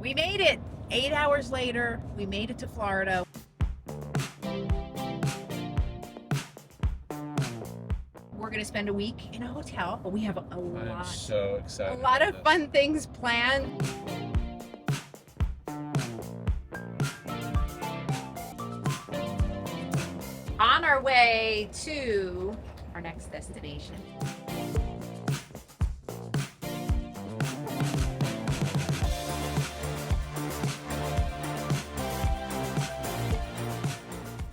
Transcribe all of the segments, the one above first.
We made it. 8 hours later, we made it to Florida. We're gonna spend a week in a hotel, but we have I'm so excited. a lot of fun things planned. On our way to our next destination.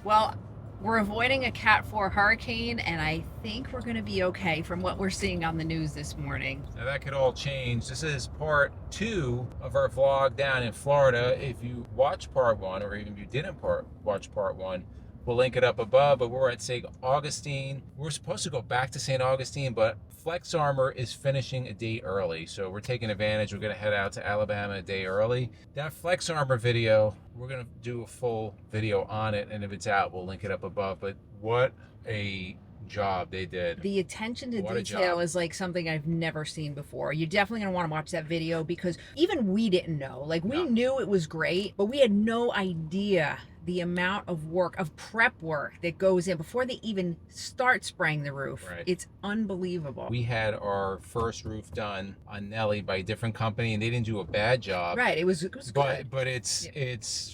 Well, we're avoiding a Cat 4 hurricane, and I think we're going to be okay from what we're seeing on the news this morning. Now that could all change. This is part 2 of our vlog down in Florida. If you watch part 1, or even if you didn't watch part 1, we'll link it up above. But we're at St. Augustine. We're supposed to go back to St. Augustine, but Flex Armor is finishing a day early, so we're taking advantage. We're going to head out to Alabama a day early. That Flex Armor video, we're going to do a full video on it, and if it's out, we'll link it up above. But what a job they did. The attention to detail is like something I've never seen before. You're definitely going to want to watch that video, because even we didn't know. Like, we knew it was great, but we had no idea the amount of work, of prep work that goes in before they even start spraying the roof. Right. It's unbelievable. We had our first roof done on Nelly by a different company, and they didn't do a bad job. Right, it was good. But it's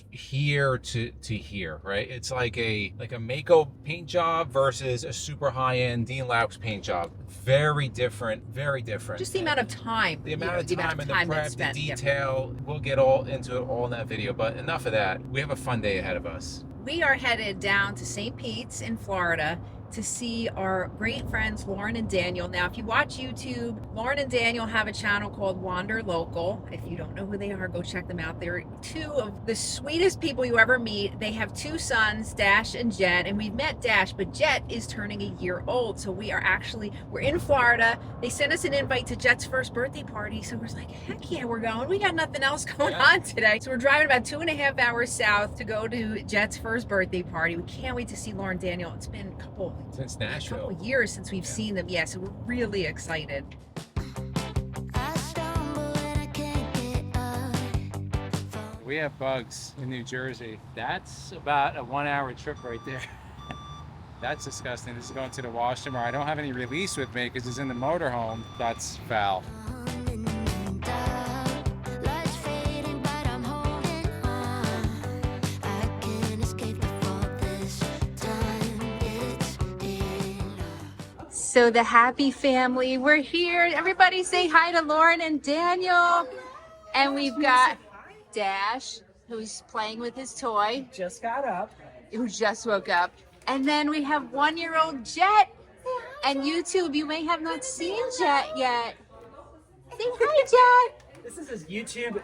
here to here, right? It's like a Mako paint job versus a super high-end Dean Laux paint job. Very different, very different. Just the amount of time. The amount of time and the prep, the detail. We'll get all into it all in that video, but enough of that. We have a fun day ahead of us. We are headed down to St. Pete's in Florida to see our great friends Lauren and Daniel. Now, if you watch YouTube, Lauren and Daniel have a channel called Wander Local. If you don't know who they are, go check them out. They're two of the sweetest people you ever meet. They have 2 sons, Dash and Jet, and we've met Dash, but Jet is turning a year old. So we're in Florida. They sent us an invite to Jet's first birthday party. So we're like, heck yeah, we're going. We got nothing else going on today. So we're driving about 2.5 hours south to go to Jet's first birthday party. We can't wait to see Lauren and Daniel. It's been since Nashville. A couple of years since we've seen them. Yeah, so we're really excited. We have bugs in New Jersey. That's about a 1-hour trip right there. That's disgusting. This is going to the wash tomorrow. I don't have any release with me because it's in the motorhome. That's foul. So the happy family, we're here. Everybody say hi to Lauren and Daniel. And we've got Dash, who's playing with his toy. Just got up. Who just woke up. And then we have 1-year-old Jet. And YouTube, you may have not seen Jet yet. Say hi, Jet. This is his YouTube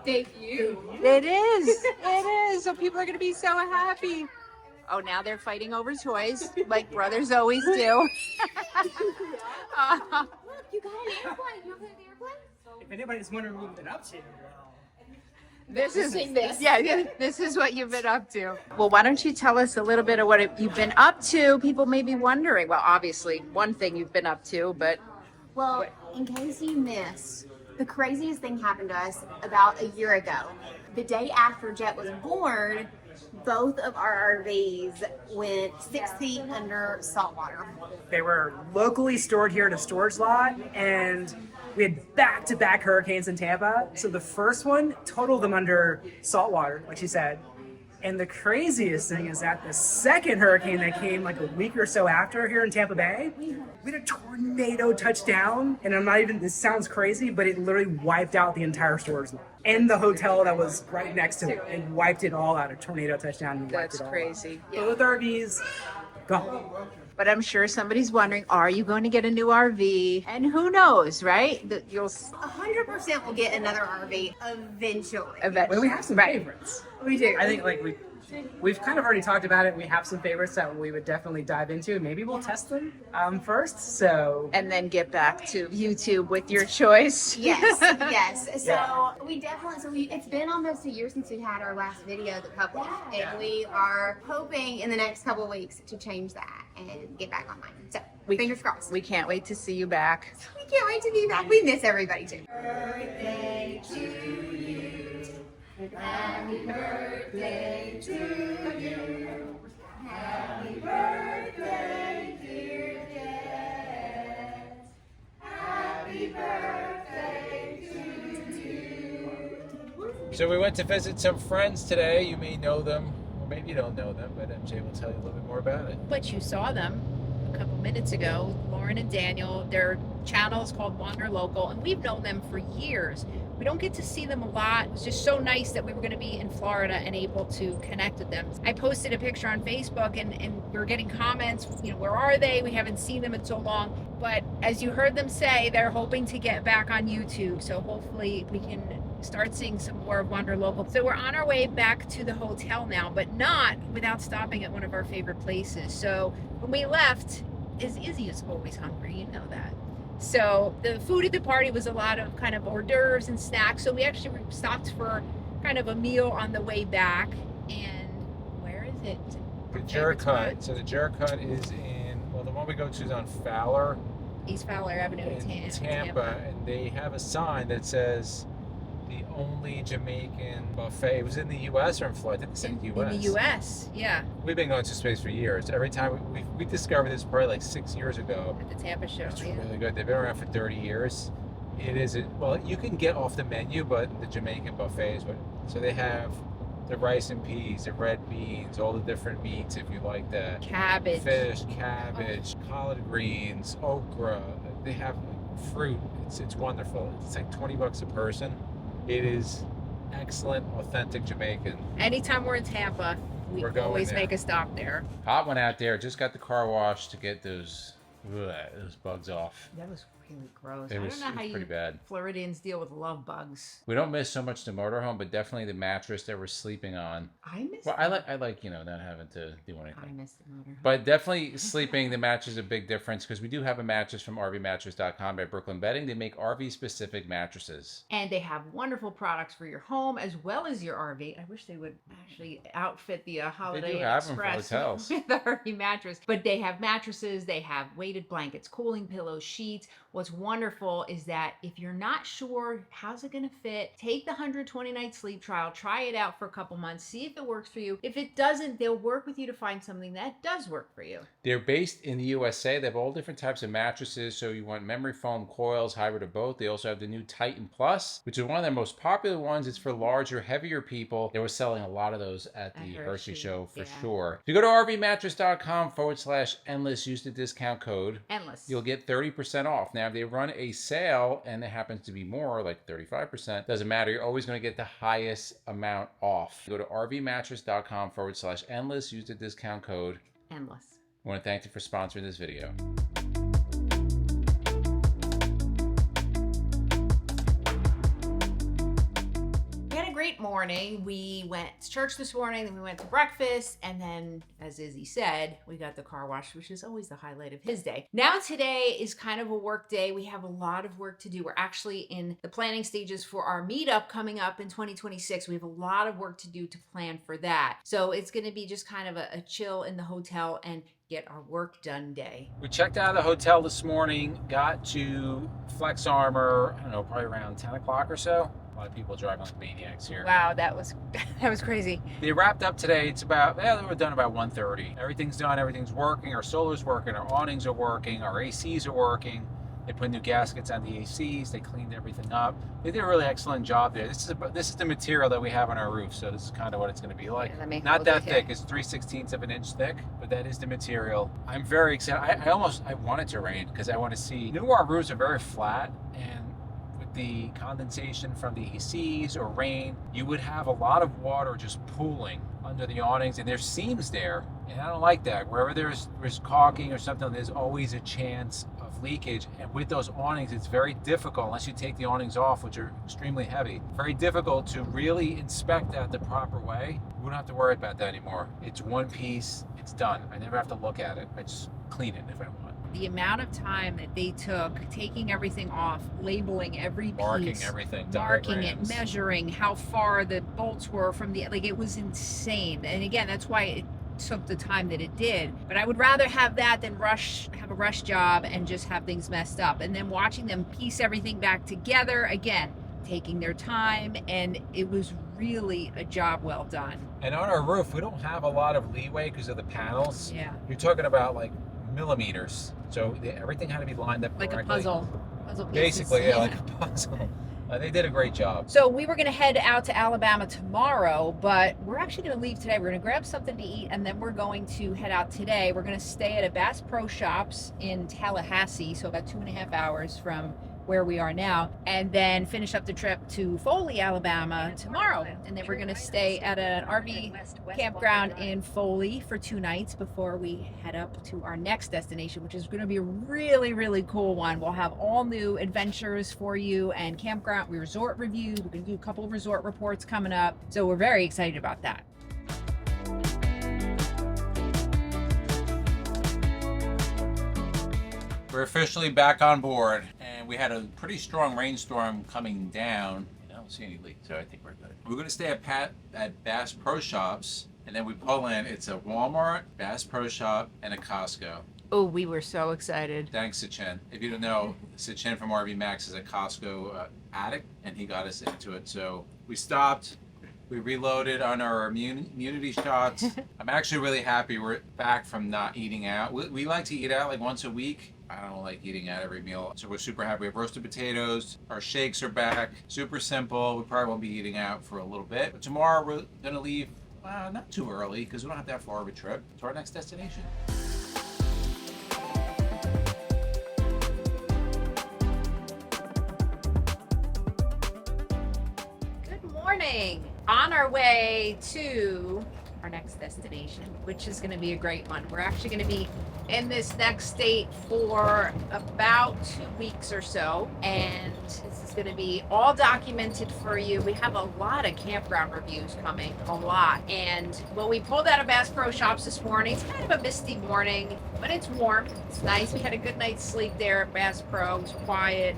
debut. It is. It is. So people are going to be so happy. Oh, now they're fighting over toys, like brothers always do. Look, you got an airplane. You have an airplane? If anybody's wondering what we've been up to, This is what you've been up to. Well, why don't you tell us a little bit of what you've been up to? People may be wondering. Well, obviously, one thing you've been up to, but... Well, in case you missed, the craziest thing happened to us about a year ago. The day after Jet was born, both of our RVs went 6 feet under salt water. they were locally stored here at a storage lot, and we had back-to-back hurricanes in Tampa. So the first one totaled them under salt water, like she said. And the craziest thing is that the second hurricane that came like a week or so after here in Tampa Bay, we had a tornado touchdown. And I'm not even, this sounds crazy, but it literally wiped out the entire storage lot. And the hotel that was right next to it. It wiped it all out, a tornado touchdown. And That's crazy. Both RVs gone. But I'm sure somebody's wondering, are you going to get a new RV? And who knows, right? That you'll 100% will get another RV eventually. Well, we have some favorites. We do. I think we've kind of already talked about it. We have some favorites that we would definitely dive into. Maybe we'll test them first. So and then get back to YouTube with your choice. Yes, yes. So we definitely. It's been almost a year since we had our last video that published, and we are hoping in the next couple of weeks to change that and get back online. So fingers crossed. We can't wait to see you back. We can't wait to be back. We miss everybody too. Birthday to you. Happy birthday to you. Happy birthday, dear Jess. Happy birthday to you. So we went to visit some friends today. You may know them, or maybe you don't know them, but MJ will tell you a little bit more about it. But you saw them a couple minutes ago, Lauren and Daniel. Their channel is called Wander Local, and we've known them for years. We don't get to see them a lot. It was just so nice that we were going to be in Florida and able to connect with them. I posted a picture on Facebook, and we were getting comments, you know, where are they? We haven't seen them in so long. But as you heard them say, they're hoping to get back on YouTube. So hopefully we can start seeing some more of Wander Local. So we're on our way back to the hotel now, but not without stopping at one of our favorite places. So when we left, Izzy is always hungry, you know that. So the food at the party was a lot of kind of hors d'oeuvres and snacks. So we actually stopped for kind of a meal on the way back. And where is it? The Jerk Hut. So the Jerk Hut is in, well, the one we go to is on Fowler. East Fowler Avenue in Tampa. And they have a sign that says, the only Jamaican buffet. It was in the U.S. or in Florida? I think it's in the U.S. In the U.S., yeah. We've been going to space for years. Every time we discovered this probably like 6 years ago. At the Tampa show, It's yeah. really good. They've been around for 30 years. It is, well, you can get off the menu, but the Jamaican buffet is what, so they have the rice and peas, the red beans, all the different meats if you like that. Cabbage. Fish, cabbage, collard greens, okra. They have fruit. It's wonderful. It's like $20 a person. It is excellent, authentic Jamaican. Anytime we're in Tampa, we We're going always there. make a stop there. Hot went out there, just got the car washed to get those bugs off. That was really gross. It was pretty bad. Floridians deal with love bugs. We don't miss so much the motorhome, but definitely the mattress that we're sleeping on. I miss. Well, I like not having to do anything. I miss the motorhome. But definitely sleeping, the mattress is a big difference because we do have a mattress from RVmattress.com by Brooklyn Bedding. They make RV-specific mattresses. And they have wonderful products for your home as well as your RV. I wish they would actually outfit the Holiday They do have them for Express hotels. with the RV mattress. But they have mattresses, they have weighted blankets, cooling pillows, sheets. What's wonderful is that if you're not sure how's it going to fit, take the 120-night sleep trial, try it out for a couple months, see if it works for you. If it doesn't, they'll work with you to find something that does work for you. They're based in the USA. They have all different types of mattresses. So you want memory foam, coils, hybrid, or both. They also have the new Titan Plus, which is one of their most popular ones. It's for larger, heavier people. They were selling a lot of those at the Hershey show for sure. If you go to rvmattress.com/endless, use the discount code. Endless. You'll get 30% off. Now, if they run a sale and it happens to be more, like 35%, doesn't matter. You're always going to get the highest amount off. Go to rvmattress.com/endless, use the discount code. Endless. I want to thank you for sponsoring this video. We had a great morning. We went to church this morning, then we went to breakfast, and then, as Izzy said, we got the car washed, which is always the highlight of his day. Now today is kind of a work day. We have a lot of work to do. We're actually in the planning stages for our meetup coming up in 2026. We have a lot of work to do to plan for that. So it's going to be just kind of a chill in the hotel and get our work done day. We checked out of the hotel this morning, got to Flex Armor, I don't know, probably around 10 o'clock or so. A lot of people driving like maniacs here. Wow, that was crazy. They wrapped up today. It's about, they were done about 1:30. Everything's done, everything's working. Our solar's working, our awnings are working, our ACs are working. They put new gaskets on the ACs. They cleaned everything up. They did a really excellent job there. This is the material that we have on our roof, so this is kind of what it's going to be like. Yeah, not that thick. It's 3/16 of an inch thick, but that is the material. I'm very excited. I want it to rain because I want to see. New our roofs are very flat, and with the condensation from the ACs or rain, you would have a lot of water just pooling under the awnings, and there's seams there, and I don't like that. Wherever there's caulking or something, there's always a chance of leakage, and with those awnings, it's very difficult, unless you take the awnings off, which are extremely heavy, very difficult to really inspect that the proper way. We don't have to worry about that anymore. It's one piece, it's done. I never have to look at it. I just clean it if I want. The amount of time that they took taking everything off, labeling every piece, Marking everything, marking diagrams. it, measuring how far the bolts were from the, like, it was insane. And again, that's why it took the time that it did. But I would rather have that than have a rush job and just have things messed up. And then watching them piece everything back together, again, taking their time, and it was really a job well done. And on our roof, we don't have a lot of leeway because of the panels. Yeah. You're talking about like millimeters. So everything had to be lined up Like correctly. a puzzle pieces. Basically, yeah, like a puzzle. They did a great job. So we were going to head out to Alabama tomorrow, but we're actually going to leave today. We're going to grab something to eat, and then we're going to head out today. We're going to stay at a Bass Pro Shops in Tallahassee, so about 2.5 hours from where we are now, and then finish up the trip to Foley, Alabama tomorrow. And then we're going to stay at an RV campground in Foley for 2 nights before we head up to our next destination, which is going to be a really, really cool one. We'll have all new adventures for you and campground resort reviews. We're going to do a couple of resort reports coming up. So we're very excited about that. We're officially back on board, and we had a pretty strong rainstorm coming down. I don't see any leaks, so I think we're good. We're going to stay at Bass Pro Shops, and then we pull in. It's a Walmart, Bass Pro Shop, and a Costco. Oh, we were so excited. Thanks, Sachin. If you don't know, Sachin from RV Max is a Costco addict, and he got us into it. So we stopped. We reloaded on our immunity shots. I'm actually really happy we're back from not eating out. We like to eat out like once a week. I don't like eating out every meal. So we're super happy. We have roasted potatoes. Our shakes are back. Super simple. We probably won't be eating out for a little bit. But tomorrow we're going to leave not too early because we don't have that far of a trip to our next destination. Good morning. On our way to our next destination, which is going to be a great one. We're actually going to be in this next state for about 2 weeks or so, and this is going to be all documented for you. We have a lot of campground reviews coming, a lot. And well, we pulled out of Bass Pro Shops this morning. It's kind of a misty morning, but it's warm. It's nice. We had a good night's sleep there at Bass Pro. It was quiet.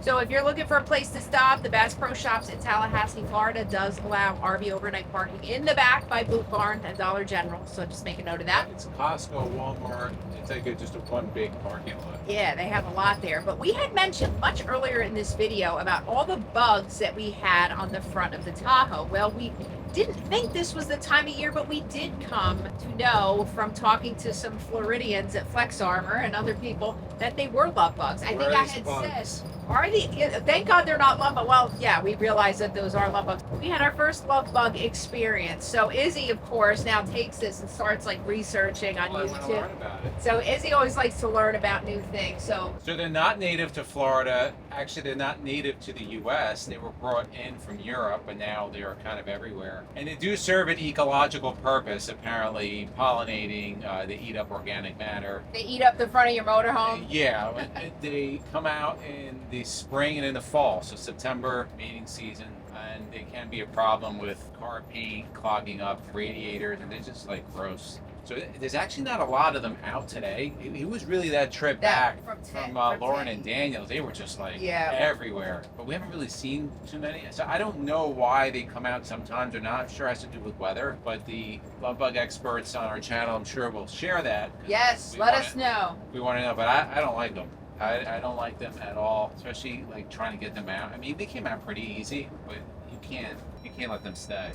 So if you're looking for a place to stop, the Bass Pro Shops in Tallahassee, Florida does allow RV overnight parking in the back by Boot Barn and Dollar General. So just make a note of that. It's Costco, Walmart. It's like just one big parking lot. Yeah, they have a lot there. But we had mentioned much earlier in this video about all the bugs that we had on the front of the Tahoe. Well, we didn't think this was the time of year, but we did come to know from talking to some Floridians at Flex Armor and other people that they were love bugs. I think I had said, thank God they're not love bugs. Well, yeah, we realized that those are love bugs. We had our first love bug experience. So Izzy, of course, now takes this and starts like researching on YouTube. So Izzy always likes to learn about new things. So they're not native to Florida. Actually, they're not native to the U.S. They were brought in from Europe, and now they're kind of everywhere. And they do serve an ecological purpose, apparently pollinating. They eat up organic matter. They eat up the front of your motorhome? Yeah, they come out in the spring and in the fall, so September mating season, and they can be a problem with car paint clogging up radiators, and they're just like gross. So there's actually not a lot of them out today. It was really that trip back from Lauren and Daniel. They were just like everywhere. But we haven't really seen too many. So I don't know why they come out sometimes or not. I'm sure it has to do with weather. But the love bug experts on our channel, I'm sure will share that. Yes, let us know. We want to know, but I don't like them. I don't like them at all, especially like trying to get them out. I mean, they came out pretty easy, but you can't let them stay.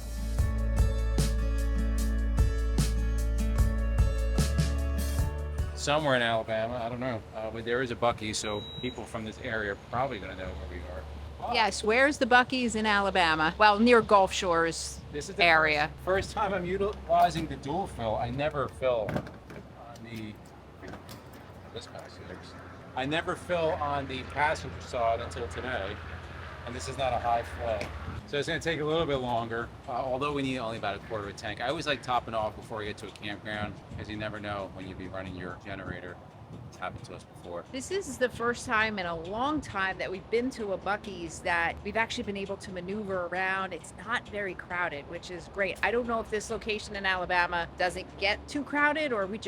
Somewhere in Alabama, I don't know, but there is a Buc-ee, so people from this area are probably going to know where we are. Yes, where's the Buc-ee's in Alabama? Well, near Gulf Shores This is the area. First time I'm utilizing the dual fill. I never fill on the I never fill on the passenger side until today, and this is not a high flow. So it's going to take a little bit longer, although we need only about a quarter of a tank. I always like topping off before we get to a campground, because you never know when you'll be running your generator. It's happened to us before. This is the first time in a long time that we've been to a Buc-ee's that we've actually been able to maneuver around. It's not very crowded, which is great. I don't know if this location in Alabama doesn't get too crowded, or we're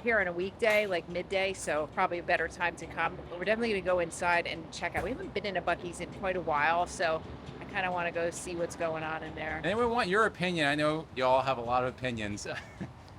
here on a weekday, like midday, so probably a better time to come. But we're definitely going to go inside and check out. We haven't been in a Buc-ee's in quite a while, so I kind of want to go see what's going on in there. And we want your opinion. I know y'all have a lot of opinions.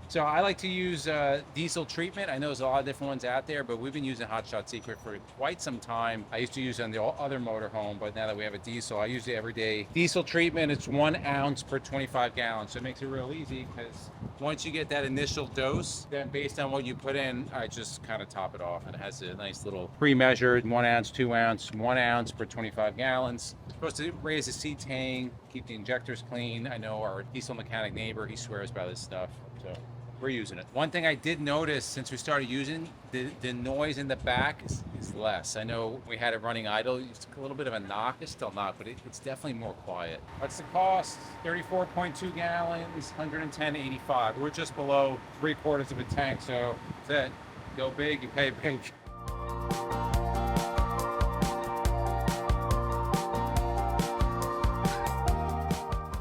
So I like to use diesel treatment. I know there's a lot of different ones out there, but we've been using Hot Shot Secret for quite some time. I used to use it on the other motorhome, but now that we have a diesel, I use the everyday diesel treatment. It's 1 ounce per 25 gallons. So it makes it real easy because once you get that initial dose, then based on what you put in, I just kind of top it off. And it has a nice little pre-measured 1 ounce, 2 ounce, 1 ounce per 25 gallons. It's supposed to raise the cetane, keep the injectors clean. I know our diesel mechanic neighbor, he swears by this stuff. So we're using it. One thing I did notice since we started using the noise in the back is less. I know we had it running idle. It's a little bit of a knock. It's still not, but it's definitely more quiet. What's the cost? 34.2 gallons, 110.85. We're just below 3/4 of a tank, so that's it. Go big, you pay big.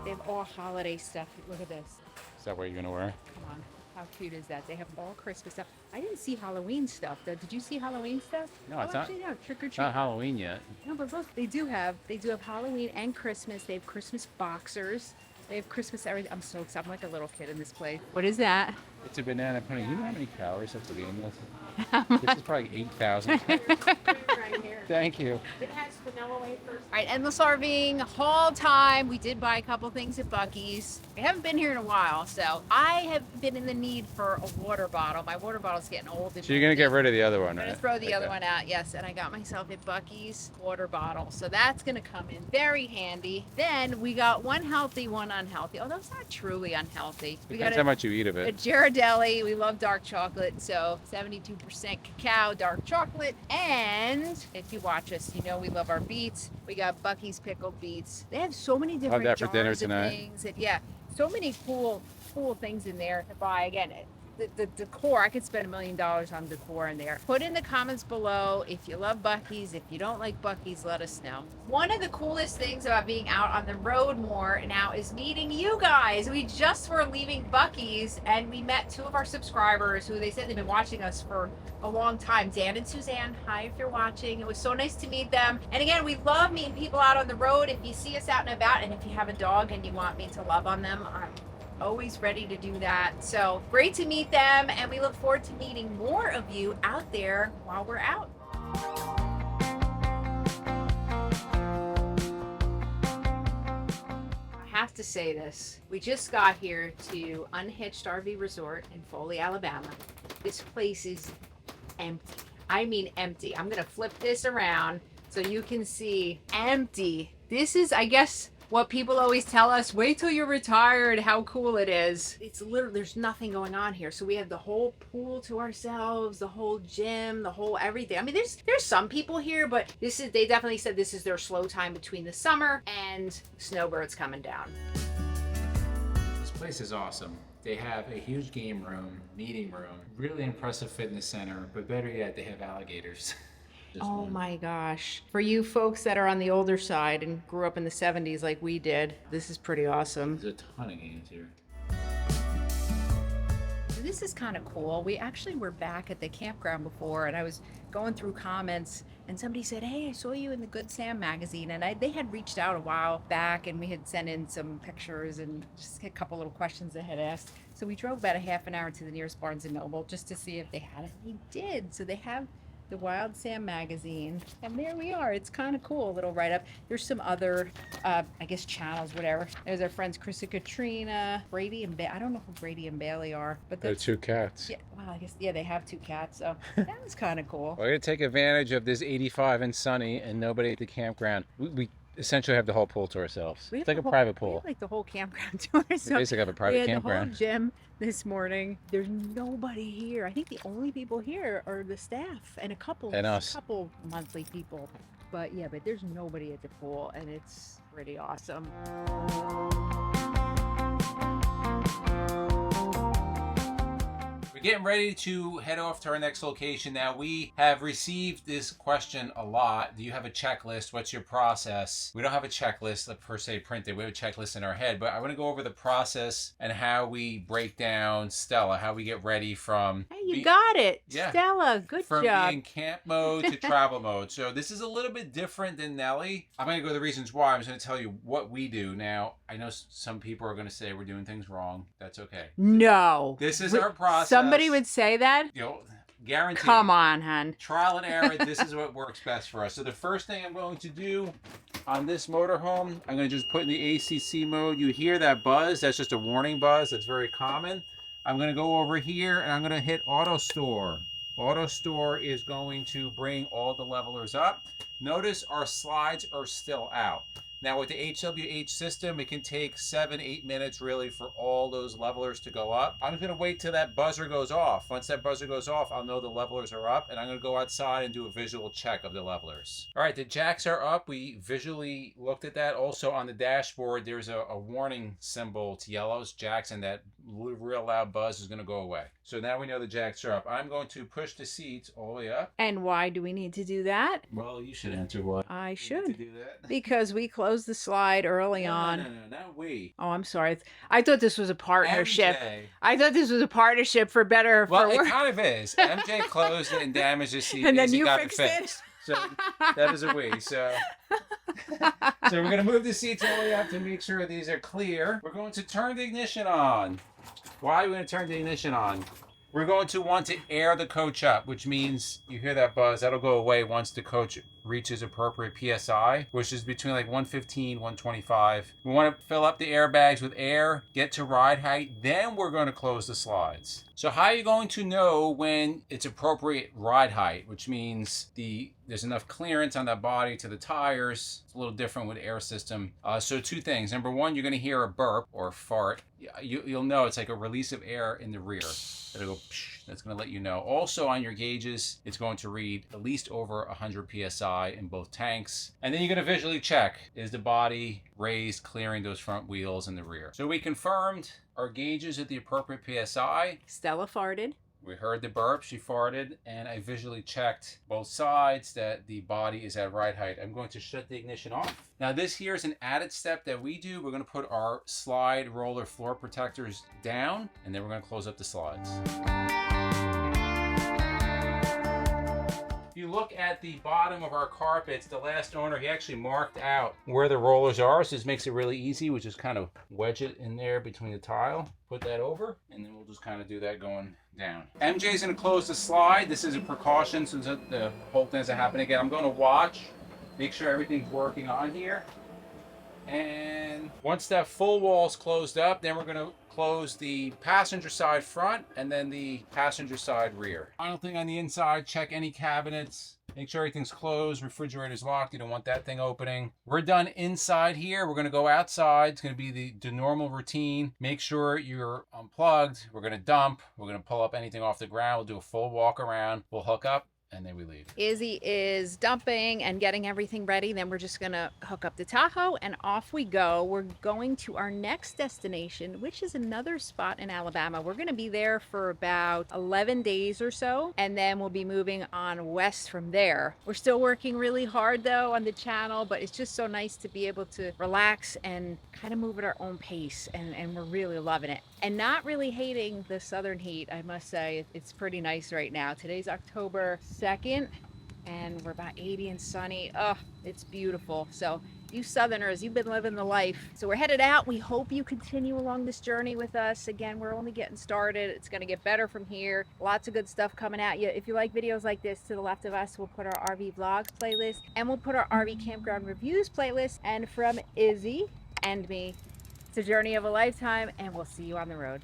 They have all holiday stuff. Look at this. Is that what you're gonna wear? Come on. How cute is that? They have all Christmas stuff. I didn't see Halloween stuff though. Did you see Halloween stuff? No, it's not. Actually, no. Trick or treat. It's not Halloween yet. No, but look, they do have Halloween and Christmas. They have Christmas boxers. They have Christmas everything. I'm so excited. I'm like a little kid in this place. What is that? It's a banana pudding. You know how many calories that's in this? This is probably 8,000. Thank you. It has vanilla wafers. All right, endless RVing haul time. We did buy a couple things at Buc-ee's. We haven't been here in a while, so I have been in the need for a water bottle. My water bottle's getting old. So you're gonna get rid of the other one, I'm right? gonna throw the other one out, yes. And I got myself a Buc-ee's water bottle, so that's gonna come in very handy. Then we got one healthy, one unhealthy. Although it's not truly unhealthy. We got Depends how much you eat of a it. Ghirardelli. We love dark chocolate, so 72% cacao dark chocolate. And if you watch us, you know we love our beets. We got Buc-ee's pickled beets. They have so many different that for dinner jars of tonight. things. And yeah, so many cool things in there to buy. Again, the decor, I could spend $1 million on decor in there. Put in the comments below if you love Buc-ee's. If you don't like Buc-ee's, let us know. One of the coolest things about being out on the road more now is meeting you guys. We just were leaving Buc-ee's and we met 2 of our subscribers who they said they've been watching us for a long time. Dan and Suzanne, hi if you're watching. It was so nice to meet them. And again, we love meeting people out on the road. If you see us out and about, and if you have a dog and you want me to love on them, I'm always ready to do that. So great to meet them, and we look forward to meeting more of you out there while we're out. I have to say this. We just got here to Unhitched RV Resort in Foley, Alabama. This place is empty. I mean empty. I'm gonna flip this around so you can see empty. This is, I guess, what people always tell us, wait till you're retired, how cool it is. It's literally, there's nothing going on here. So we have the whole pool to ourselves, the whole gym, the whole everything. I mean, there's some people here, but they definitely said this is their slow time between the summer and snowbirds coming down. This place is awesome. They have a huge game room, meeting room, really impressive fitness center, but better yet, they have alligators. Oh my gosh. For you folks that are on the older side and grew up in the 70s like we did, this is pretty awesome. There's a ton of games here. This is kind of cool. We actually were back at the campground before, and I was going through comments, and somebody said, hey, I saw you in the Good Sam magazine. And they had reached out a while back, and we had sent in some pictures and just a couple little questions they had asked. So we drove about a half an hour to the nearest Barnes & Noble just to see if they had it. They did. So they have the Wild Sam magazine, and there we are. It's kind of cool, a little write-up. There's some other I guess channels, whatever. There's our friends Chris and Katrina, Brady and I don't know who Brady and Bailey are, but They're 2 cats. yeah, well, I guess they have 2 cats, so that was kind of cool. We're gonna take advantage of this 85 and sunny and nobody at the campground. We essentially have the whole pool to ourselves. We have It's like the a whole- private we pool. have like the whole campground to We ourselves. basically have a We private had the campground. whole gym this morning. There's nobody here. I think the only people here are the staff and a couple monthly people. But yeah, but there's nobody at the pool, and it's pretty awesome. We getting ready to head off to our next location. Now, we have received this question a lot. Do you have a checklist? What's your process? We don't have a checklist per se printed. We have a checklist in our head, but I want to go over the process and how we break down Stella, how we get ready from... Hey, you got it. Yeah. Stella, good from job. being camp mode to travel mode. So this is a little bit different than Nelly. I'm going to go to the reasons why. I'm just going to tell you what we do. Now, I know some people are going to say we're doing things wrong. That's okay. No. This is our process. Somebody would say that? You know, guaranteed. Come on, hun. Trial and error. This is what works best for us. So the first thing I'm going to do on this motorhome, I'm going to just put in the ACC mode. You hear that buzz? That's just a warning buzz. That's very common. I'm going to go over here and I'm going to hit auto store. Auto store is going to bring all the levelers up. Notice our slides are still out. Now with the HWH system, it can take 7-8 minutes really for all those levelers to go up. I'm going to wait till that buzzer goes off. Once that buzzer goes off, I'll know the levelers are up, and I'm going to go outside and do a visual check of the levelers. All right, the jacks are up. We visually looked at that. Also on the dashboard, there's a warning symbol. It's yellows, jacks, and that real loud buzz is going to go away. So now we know the jacks are up. I'm going to push the seats all the way up. And why do we need to do that? Well, you should answer why. I should. To do that. Because we closed the slide early on. No, not we. Oh, I'm sorry. I thought this was a partnership. MJ. I thought this was a partnership for better Well, for it worse. kind of is. MJ closed it and damaged the seat. And then Izzy you got fixed it it. fixed. So that is a we. So we're going to move the seats all the way up to make sure these are clear. We're going to turn the ignition on. Why are we going to turn the ignition on? We're going to want to air the coach up, which means you hear that buzz. That'll go away once the coach reaches appropriate PSI, which is between like 115, 125. We want to fill up the airbags with air, get to ride height, then we're going to close the slides. So how are you going to know when it's appropriate ride height, which means there's enough clearance on that body to the tires? It's a little different with air system. So two things. Number one, you're going to hear a burp or fart. You'll know it's like a release of air in the rear. It'll go psh, that's going to let you know. Also on your gauges, it's going to read at least over 100 PSI in both tanks. And then you're going to visually check, is the body raised, clearing those front wheels in the rear? So we confirmed our gauges at the appropriate PSI. Stella farted. We heard the burp, she farted, and I visually checked both sides that the body is at ride height. I'm going to shut the ignition off. Now this here is an added step that we do. We're going to put our slide roller floor protectors down, and then we're going to close up the slides. If you look at the bottom of our carpets, the last owner, he actually marked out where the rollers are, so this makes it really easy. We just kind of wedge it in there between the tile, put that over, and then we'll just kind of do that going down. MJ's going to close the slide. This is a precaution so that the whole thing doesn't happen again. I'm going to watch, make sure everything's working on here. And once that full wall's closed up, then we're going to close the passenger side front and then the passenger side rear. Final thing on the inside, check any cabinets. Make sure everything's closed, refrigerator's locked. You don't want that thing opening. We're done inside here. We're going to go outside. It's going to be the normal routine. Make sure you're unplugged. We're going to dump. We're going to pull up anything off the ground. We'll do a full walk around. We'll hook up. And then we leave. Izzy is dumping and getting everything ready. Then we're just gonna hook up the Tahoe and off we go. We're going to our next destination, which is another spot in Alabama. We're gonna be there for about 11 days or so, and then we'll be moving on west from there. We're still working really hard though on the channel, but it's just so nice to be able to relax and kind of move at our own pace, and we're really loving it. And not really hating the southern heat, I must say. It's pretty nice right now. Today's October 2nd, and we're about 80 and sunny. Oh, it's beautiful. So you Southerners, you've been living the life. So we're headed out. We hope you continue along this journey with us. Again, we're only getting started. It's going to get better from here. Lots of good stuff coming at you. If you like videos like this, to the left of us, we'll put our RV vlogs playlist, and we'll put our RV campground reviews playlist. And from Izzy and me, it's a journey of a lifetime, and we'll see you on the road.